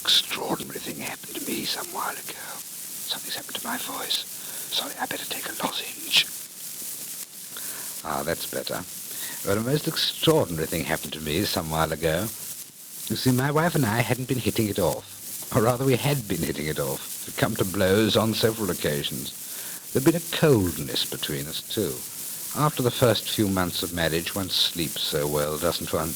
extraordinary thing happened to me some while ago. Something's happened to my voice. Sorry, I better take a lozenge. Ah, that's better. Well, a most extraordinary thing happened to me some while ago. You see, my wife and I hadn't been hitting it off. Or rather, we had been hitting it off. We'd come to blows on several occasions. There'd been a coldness between us, too. After the first few months of marriage, one sleeps so well, doesn't one?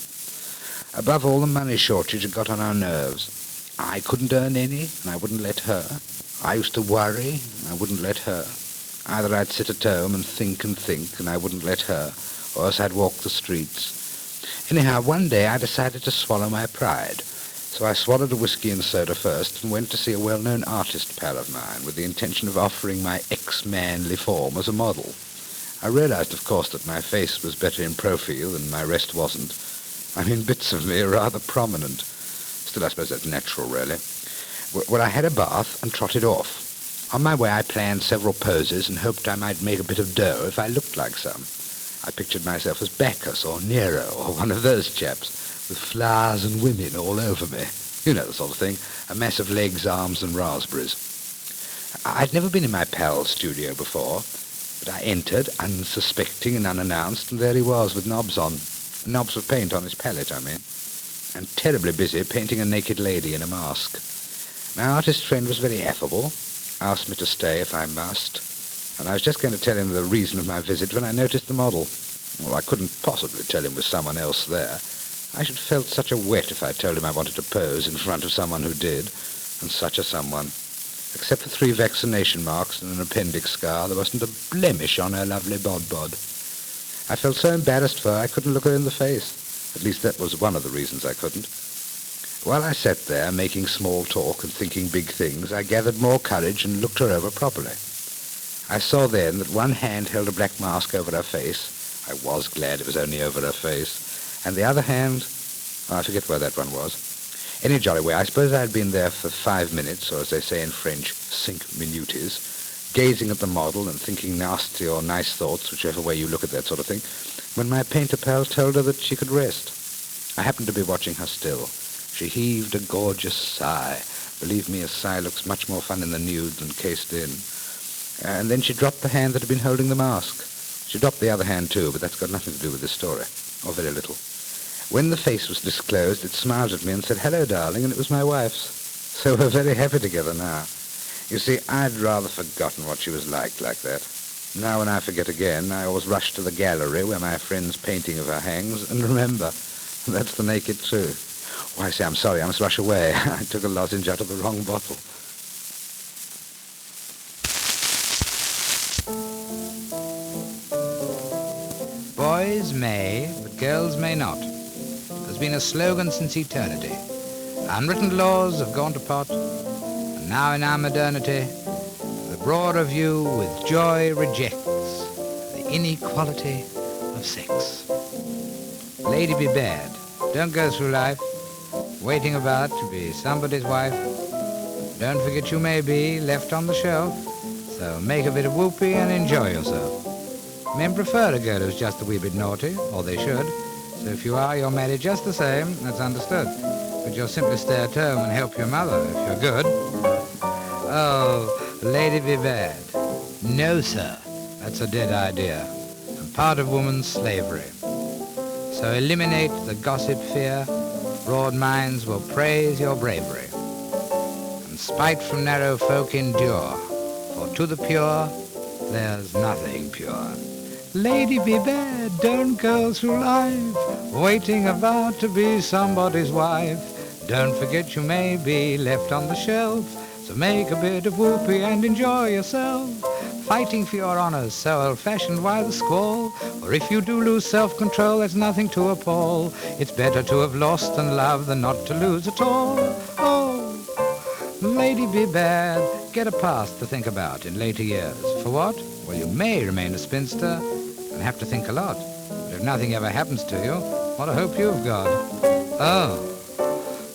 Above all, the money shortage had got on our nerves. I couldn't earn any, and I wouldn't let her. I used to worry, and I wouldn't let her. Either I'd sit at home and think, and I wouldn't let her, or else I'd walk the streets. Anyhow, one day I decided to swallow my pride. So I swallowed a whiskey and soda first and went to see a well-known artist pal of mine with the intention of offering my ex-manly form as a model. I realized, of course, that my face was better in profile and my rest wasn't. I mean, bits of me are rather prominent. Still, I suppose that's natural, really. Well, I had a bath and trotted off. On my way, I planned several poses and hoped I might make a bit of dough if I looked like some. I pictured myself as Bacchus or Nero or one of those chaps with flowers and women all over me. You know the sort of thing. A mass of legs, arms, and raspberries. I'd never been in my pal's studio before, but I entered, unsuspecting and unannounced, and there he was with knobs on. Knobs of paint on his palette, I mean. And terribly busy painting a naked lady in a mask. My artist friend was very affable, asked me to stay if I must, and I was just going to tell him the reason of my visit when I noticed the model. Well, I couldn't possibly tell him with someone else there. I should have felt such a wet if I told him I wanted to pose in front of someone who did, and such a someone. Except for 3 vaccination marks and an appendix scar, there wasn't a blemish on her lovely bod-bod. I felt so embarrassed for her I couldn't look her in the face. At least that was one of the reasons I couldn't. While I sat there making small talk and thinking big things, I gathered more courage and looked her over properly. I saw then that one hand held a black mask over her face. I was glad it was only over her face. And the other hand, I forget where that one was. Any jolly way, I suppose I had been there for 5 minutes, or as they say in French, 5 minutes, gazing at the model and thinking nasty or nice thoughts, whichever way you look at that sort of thing, when my painter pal told her that she could rest. I happened to be watching her still. She heaved a gorgeous sigh. Believe me, a sigh looks much more fun in the nude than cased in. And then she dropped the hand that had been holding the mask. She dropped the other hand too, but that's got nothing to do with this story, or very little. When the face was disclosed, it smiled at me and said, "Hello, darling," and it was my wife's. So we're very happy together now. You see, I'd rather forgotten what she was like that. Now when I forget again, I always rush to the gallery where my friend's painting of her hangs, and remember, that's the naked truth. Oh, I say, I'm sorry, I must rush away. I took a lozenge out of the wrong bottle. Boys may, but girls may not. There's been a slogan since eternity. Unwritten laws have gone to pot, and now in our modernity, the broader view with joy rejects the inequality of sex. Lady, be bad. Don't go through life waiting about to be somebody's wife. Don't forget you may be left on the shelf, so make a bit of whoopee and enjoy yourself. Men prefer a girl who's just a wee bit naughty, or they should. So if you are, you're married just the same, that's understood. But you'll simply stay at home and help your mother if you're good. Oh, lady be bad. No, sir, that's a dead idea, and part of woman's slavery. So eliminate the gossip fear. Broad minds will praise your bravery. And spite from narrow folk endure, for to the pure there's nothing pure. Lady, be bad, don't go through life waiting about to be somebody's wife. Don't forget you may be left on the shelf, so make a bit of whoopee and enjoy yourself. Fighting for your honors, so old-fashioned, why the squall? Or if you do lose self-control, there's nothing to appall. It's better to have lost and loved than not to lose at all. Oh, lady, be bad, get a past to think about in later years. For what? Well, you may remain a spinster and have to think a lot. But if nothing ever happens to you, what a hope you've got. Oh,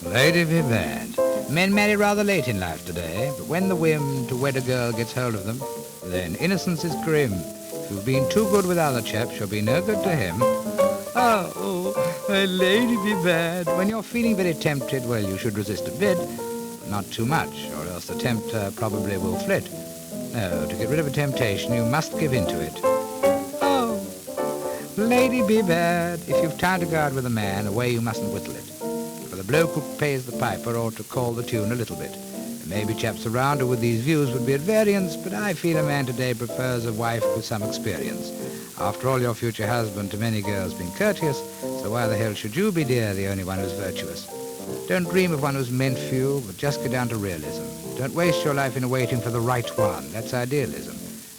lady, be bad. Men marry rather late in life today, but when the whim to wed a girl gets hold of them, then innocence is grim. If you've been too good with other chaps, you'll be no good to him. Oh, lady, be bad. When you're feeling very tempted, well, you should resist a bit. not too much, or else the tempter probably will flit. No, to get rid of a temptation, you must give in to it. Oh, lady, be bad. If you've time to go out with a man, away you mustn't whittle it. For the bloke who pays the piper ought to call the tune a little bit. There may be chaps around who with these views would be at variance, but I feel a man today prefers a wife with some experience. After all, your future husband to many girls been courteous, so why the hell should you be, dear, the only one who's virtuous? Don't dream of one who's meant for you, but just go down to realism. Don't waste your life in waiting for the right one. That's idealism.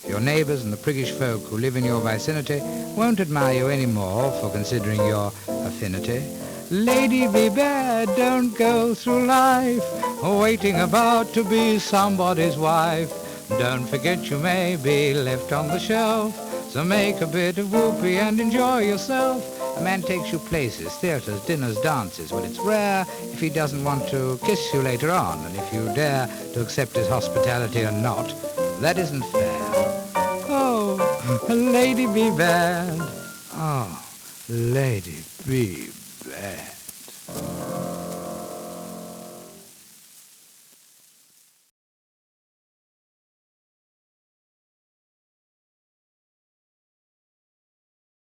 Your neighbors and the priggish folk who live in your vicinity won't admire you any more for considering your affinity. Lady, be bad, don't go through life waiting about to be somebody's wife. Don't forget you may be left on the shelf, so make a bit of whoopee and enjoy yourself. A man takes you places, theatres, dinners, dances. Well, it's rare if he doesn't want to kiss you later on, and if you dare to accept his hospitality or not, that isn't fair. Oh, lady, be bad. Oh, lady, be bad.